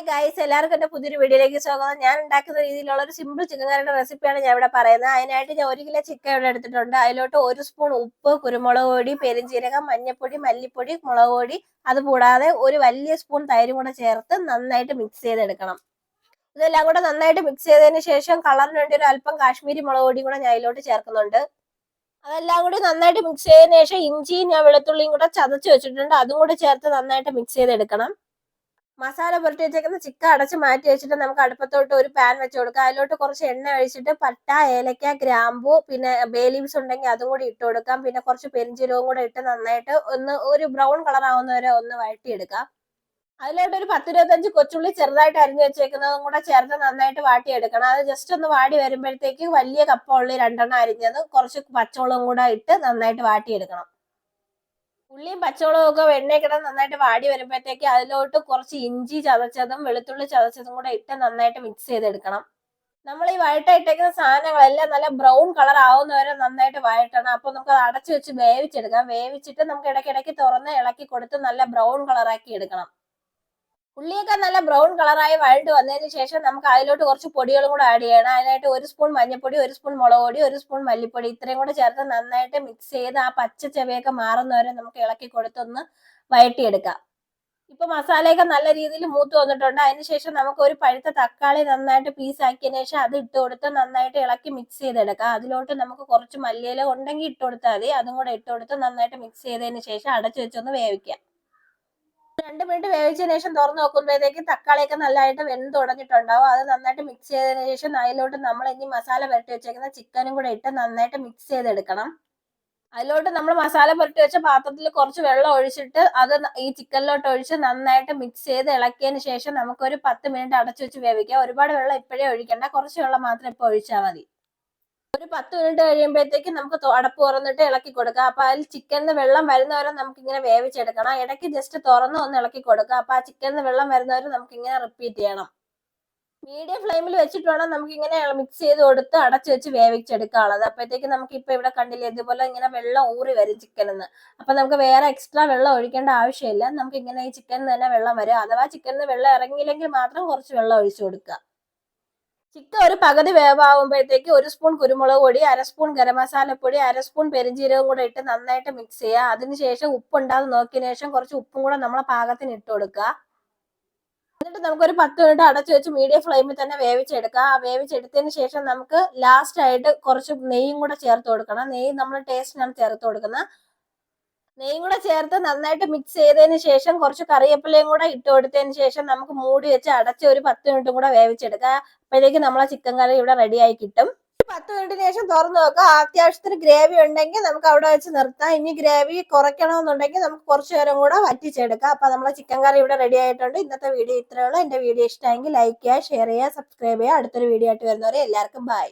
Guys, എല്ലാവർക്കും എന്റെ പുതിയൊരു വീഡിയോയിലേക്ക് സ്വാഗതം. ഞാൻ ഉണ്ടാക്കുന്ന രീതിയിലുള്ള ഒരു സിമ്പിൾ ചിക്കൻ കറിയുടെ റെസിപ്പിയാണ് ഞാൻ ഇവിടെ പറയുന്നത്. അതിനായിട്ട് ഞാൻ 1 കിലോ ചിക്കൻ ഇവിടെ എടുത്തിട്ടുണ്ട്. അതിലോട്ട് 1 സ്പൂൺ ഉപ്പ്, കുരുമുളക് പൊടി, പെരിഞ്ജീരകം, മഞ്ഞൾപ്പൊടി, മല്ലിപ്പൊടി, മുളക് പൊടി, അതുകൂടാതെ ഒരു വലിയ സ്പൂൺ തൈരും കൂടെ ചേർത്ത് നന്നായിട്ട് മിക്സ് ചെയ്തെടുക്കണം. ഇതെല്ലാം കൂടെ നന്നായിട്ട് മിക്സ് ചെയ്തതിന് ശേഷം കളറിന് വേണ്ടി ഒരു അല്പം കാശ്മീരി മുളക് പൊടിയും കൂടെ ഞാൻ അതിലോട്ട് ചേർക്കുന്നുണ്ട്. അതെല്ലാം കൂടി നന്നായിട്ട് മിക്സ് ചെയ്തതിന് ശേഷം ഇഞ്ചിയും ഞാൻ വെളുത്തുള്ളിയും കൂടെ ചതച്ച് വെച്ചിട്ടുണ്ട്. അതും കൂടി ചേർത്ത് നന്നായിട്ട് മിക്സ് ചെയ്തെടുക്കണം. മസാല പുരട്ടി വെച്ചേക്കുന്ന ചിക്കൻ അടച്ച് മാറ്റി വെച്ചിട്ട് നമുക്ക് അടുപ്പത്തോട്ട് ഒരു പാൻ വെച്ച് കൊടുക്കാം. അതിലോട്ട് കുറച്ച് എണ്ണ ഒഴിച്ചിട്ട് പട്ട, ഏലക്ക, ഗ്രാമ്പു, പിന്നെ ബേ ലീവ്സ് ഉണ്ടെങ്കിൽ അതും കൂടി ഇട്ട് കൊടുക്കാം. പിന്നെ കുറച്ച് പെരിഞ്ജീരകവും കൂടെ ഇട്ട് നന്നായിട്ട് ഒരു ബ്രൗൺ കളർ ആവുന്നവരെ ഒന്ന് വഴറ്റിയെടുക്കാം. അതിലോട്ട് ഒരു 10-25 കൊച്ചുള്ളി ചെറുതായിട്ട് അരിഞ്ഞു വെച്ചേക്കുന്നതും കൂടെ ചേർത്ത് നന്നായിട്ട് വാട്ടിയെടുക്കണം. അത് ജസ്റ്റ് ഒന്ന് വാടി വരുമ്പോഴത്തേക്ക് വലിയ കപ്പ ഉള്ളി 2 അരിഞ്ഞത്, കുറച്ച് പച്ചമുളകും കൂടെ ഇട്ട് നന്നായിട്ട് വാട്ടിയെടുക്കണം. ഉള്ളിയും പച്ചമുളകും ഒക്കെ എണ്ണയിൽ നന്നായിട്ട് വാടി വരുമ്പോഴത്തേക്ക് അതിലോട്ട് കുറച്ച് ഇഞ്ചി ചതച്ചതും വെളുത്തുള്ളി ചതച്ചതും കൂടെ ഇട്ട് നന്നായിട്ട് മിക്സ് ചെയ്തെടുക്കണം. നമ്മൾ ഈ വഴറ്റായിട്ടേക്കുന്ന സാധനങ്ങളെല്ലാം നല്ല ബ്രൗൺ കളർ ആവുന്നവരെ നന്നായിട്ട് വഴറ്റണം. അപ്പൊ നമുക്ക് അത് അടച്ചു വെച്ച് വേവിച്ചെടുക്കാം. വേവിച്ചിട്ട് നമുക്ക് ഇടയ്ക്കിടയ്ക്ക് തുറന്ന് ഇളക്കി കൊടുത്ത് നല്ല ബ്രൗൺ കളറാക്കി എടുക്കണം. ഉള്ളിയൊക്കെ നല്ല ബ്രൗൺ കളറായി വഴണ്ട് വന്നതിന് ശേഷം നമുക്ക് അതിലോട്ട് കുറച്ച് പൊടികളും കൂടെ ആഡ് ചെയ്യണം. അതിനായിട്ട് 1 സ്പൂൺ മഞ്ഞൾപ്പൊടി, 1 സ്പൂൺ മുളക് പൊടി, 1 സ്പൂൺ മല്ലിപ്പൊടി, ഇത്രയും കൂടെ ചേർത്ത് നന്നായിട്ട് മിക്സ് ചെയ്ത് ആ പച്ച ചെവയൊക്കെ മാറുന്നവരെ നമുക്ക് ഇളക്കി കൊടുത്തൊന്ന് വഴറ്റിയെടുക്കാം. ഇപ്പൊ മസാലയൊക്കെ നല്ല രീതിയിൽ മൂത്ത് വന്നിട്ടുണ്ട്. അതിനുശേഷം നമുക്ക് ഒരു പഴുത്ത തക്കാളി നന്നായിട്ട് പീസാക്കിയതിനു ശേഷം അത് ഇട്ട് കൊടുത്ത് നന്നായിട്ട് ഇളക്കി മിക്സ് ചെയ്തെടുക്കാം. അതിലോട്ട് നമുക്ക് കുറച്ച് മല്ലിയില ഉണ്ടെങ്കിൽ ഇട്ട് കൊടുത്താൽ മതി. അതും കൂടെ ഇട്ട് കൊടുത്ത് നന്നായിട്ട് മിക്സ് ചെയ്തതിന് ശേഷം അടച്ചു വെച്ചൊന്ന് വേവിക്കാം. 2 മിനിറ്റ് വേവിച്ചതിന് ശേഷം തുറന്ന് നോക്കുമ്പോഴത്തേക്ക് തക്കാളിയൊക്കെ നല്ലതായിട്ട് വെന്ത് തുടങ്ങിയിട്ടുണ്ടാവും. അത് നന്നായിട്ട് മിക്സ് ചെയ്തതിന് ശേഷം അതിലോട്ട് നമ്മൾ ഇനി മസാല പുരട്ടി വെച്ചേക്കുന്ന ചിക്കനും കൂടെ ഇട്ട് നന്നായിട്ട് മിക്സ് ചെയ്തെടുക്കണം. അതിലോട്ട് നമ്മൾ മസാല പുരട്ടി വെച്ച പാത്രത്തിൽ കുറച്ച് വെള്ളം ഒഴിച്ചിട്ട് അത് ഈ ചിക്കനിലോട്ട് ഒഴിച്ച് നന്നായിട്ട് മിക്സ് ചെയ്ത് ഇളക്കിയതിന് ശേഷം നമുക്കൊരു 10 മിനിറ്റ് അടച്ചു വെച്ച് വേവിക്കാം. ഒരുപാട് വെള്ളം ഇപ്പോഴേ ഒഴിക്കണ്ട, കുറച്ച് വെള്ളം മാത്രം ഇപ്പോൾ ഒഴിച്ചാൽ മതി. ഒരു 10 മിനിറ്റ് കഴിയുമ്പോഴത്തേക്ക് നമുക്ക് അടപ്പ് തുറന്നിട്ട് ഇളക്കി കൊടുക്കാം. അപ്പൊ അതിൽ ചിക്കനിന്ന് വെള്ളം വരുന്നവരെ നമുക്ക് ഇങ്ങനെ വേവിച്ചെടുക്കണം. ഇടയ്ക്ക് ജസ്റ്റ് തുറന്ന് ഒന്ന് ഇളക്കി കൊടുക്കുക. അപ്പൊ ആ ചിക്കനിന്ന് വെള്ളം വരുന്നവരെ നമുക്ക് ഇങ്ങനെ റിപ്പീറ്റ് ചെയ്യണം. മീഡിയം ഫ്ലെയിമിൽ വെച്ചിട്ട് വേണം നമുക്ക് ഇങ്ങനെ മിക്സ് ചെയ്ത് കൊടുത്ത് അടച്ചു വെച്ച് വേവിച്ചെടുക്കാനുള്ളത്. അപ്പോഴത്തേക്ക് നമുക്ക് ഇപ്പൊ ഇവിടെ കണ്ടില്ലേ, ഇതുപോലെ ഇങ്ങനെ വെള്ളം ഊറി വരും ചിക്കനിന്ന്. അപ്പൊ നമുക്ക് വേറെ എക്സ്ട്രാ വെള്ളം ഒഴിക്കേണ്ട ആവശ്യമില്ല. നമുക്ക് ഇങ്ങനെ ഈ ചിക്കനിൽ തന്നെ വെള്ളം വരും. അഥവാ ചിക്കനിന്ന് വെള്ളം ഇറങ്ങിയില്ലെങ്കിൽ മാത്രം കുറച്ച് വെള്ളം ഒഴിച്ചു കൊടുക്കുക. ചിക്കൻ ഒരു പകുതി വേവാകുമ്പോഴത്തേക്ക് 1 സ്പൂൺ കുരുമുളക് പൊടി, 1/2 സ്പൂൺ ഗരം മസാലപ്പൊടി, 1/2 സ്പൂൺ പെരിഞ്ജീരകം കൂടെ ഇട്ട് നന്നായിട്ട് മിക്സ് ചെയ്യുക. അതിനുശേഷം ഉപ്പുണ്ടാകുന്ന നോക്കിയതിനു ശേഷം കുറച്ച് ഉപ്പും കൂടെ നമ്മളെ പാകത്തിന് ഇട്ട് കൊടുക്കുക. എന്നിട്ട് നമുക്കൊരു 10 മിനിറ്റ് അടച്ചു വെച്ച് മീഡിയം ഫ്ലെയിമിൽ തന്നെ വേവിച്ചെടുക്കാം. ആ വേവിച്ചെടുത്തതിന് ശേഷം നമുക്ക് ലാസ്റ്റ് ആയിട്ട് കുറച്ച് നെയ്യും കൂടെ ചേർത്ത് കൊടുക്കണം. നെയ്യ് നമ്മൾ ടേസ്റ്റിനാണ് ചേർത്ത് കൊടുക്കുന്നത്. നെയ്യും കൂടെ ചേർത്ത് നന്നായിട്ട് മിക്സ് ചെയ്തതിന് ശേഷം കുറച്ച് കറിവേപ്പിലയും കൂടെ ഇട്ട് കൊടുത്തതിന് ശേഷം നമുക്ക് മൂടി വെച്ച് അടച്ച് ഒരു 10 മിനിറ്റും കൂടെ വേവിച്ചെടുക്കാം. അപ്പോഴേക്ക് നമ്മളെ ചിക്കൻ കറി ഇവിടെ റെഡി ആയി കിട്ടും. 10 മിനിറ്റിന് ശേഷം തുറന്നു നോക്കാം. അത്യാവശ്യത്തിന് ഗ്രേവി ഉണ്ടെങ്കിൽ നമുക്ക് അവിടെ വെച്ച് നിർത്താം. ഇനി ഗ്രേവി കുറയ്ക്കണമെന്നുണ്ടെങ്കിൽ നമുക്ക് കുറച്ചു നേരം കൂടെ വറ്റിച്ചെടുക്കാം. അപ്പൊ നമ്മളെ ചിക്കൻ കറി ഇവിടെ റെഡി ആയിട്ടുണ്ട്. ഇന്നത്തെ വീഡിയോ ഇത്രയേ ഉള്ളൂ. എന്റെ വീഡിയോ ഇഷ്ടമെങ്കിൽ ലൈക്ക് ചെയ്യുക, ഷെയർ ചെയ്യുക, സബ്സ്ക്രൈബ് ചെയ്യുക. അടുത്തൊരു വീഡിയോ ആയിട്ട് വരുന്നവരെ എല്ലാവർക്കും ബൈ.